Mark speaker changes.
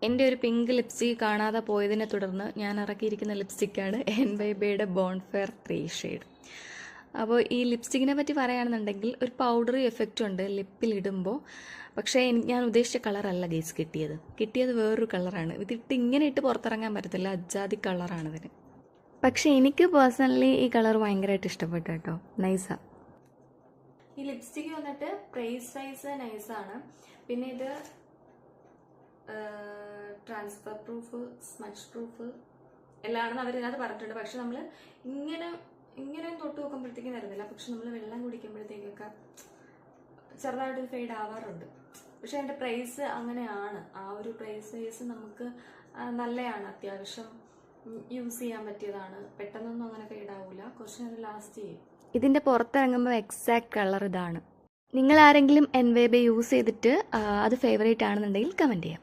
Speaker 1: എൻ്റെ ഒരു pink lipstick കാണാതെ പോയതിനെ തുടർന്ന് ഞാൻ ഇറക്കിയിരിക്കുന്ന ലിപ്സ്റ്റിക്കാണ് NYBയുടെ ബോൺഫെയർ 3 ഷെയ്ഡ്. അപ്പോൾ ഈ ലിപ്സ്റ്റിക്കിനെ പറ്റി പറയുകയാണെന്നുണ്ടെങ്കിൽ ഒരു പൗഡറി എഫക്റ്റ് ഉണ്ട് ലിപ്പിലിടുമ്പോൾ. പക്ഷേ ഞാൻ ഉദ്ദേശിച്ച കളറല്ല ഗേസ് കിട്ടിയത് വേറൊരു കളറാണ്. ഇതിട്ട് ഇങ്ങനെ ഇട്ട് പുറത്തിറങ്ങാൻ പറ്റത്തില്ല, അജാതി കളറാണിതിന്. പക്ഷേ എനിക്ക് പേഴ്സണലി ഈ കളർ ഭയങ്കരമായിട്ട് ഇഷ്ടപ്പെട്ടു കേട്ടോ, നൈസാണ്. ഈ ലിപ്സ്റ്റിക്ക് വന്നിട്ട് പ്രൈസ് വൈസ് നൈസാണ്. പിന്നെ ഇത് ട്രാൻസ്ഫർ പ്രൂഫ്, സ്മച്ച് പ്രൂഫ് എല്ലാമാണെന്ന് അവരിതിനകത്ത് പറഞ്ഞിട്ടുണ്ട്. പക്ഷെ നമ്മൾ ഇങ്ങനെ തൊട്ട് നോക്കുമ്പോഴത്തേക്കും വരുന്നില്ല. പക്ഷെ നമ്മൾ വെള്ളം കുടിക്കുമ്പോഴത്തേക്കൊക്കെ ചെറുതായിട്ടൊരു ഫെയ്ഡ് ആവാറുണ്ട്. പക്ഷെ അതിൻ്റെ പ്രൈസ് അങ്ങനെയാണ്. ആ ഒരു പ്രൈസ് വൈസ് നമുക്ക് നല്ലതാണ്, അത്യാവശ്യം യൂസ് ചെയ്യാൻ പറ്റിയതാണ്. പെട്ടെന്നൊന്നും അങ്ങനെ ഫെയ്ഡ് ആവില്ല, കുറച്ച് നേരം ലാസ്റ്റ് ചെയ്യും. ഇതിൻ്റെ പുറത്തിറങ്ങുമ്പോൾ എക്സാക്ട് കളർ ഇതാണ്. നിങ്ങൾ ആരെങ്കിലും NYB യൂസ് ചെയ്തിട്ട് അത് ഫേവറേറ്റ് ആണെന്നുണ്ടെങ്കിൽ കമൻറ്റ് ചെയ്യാം.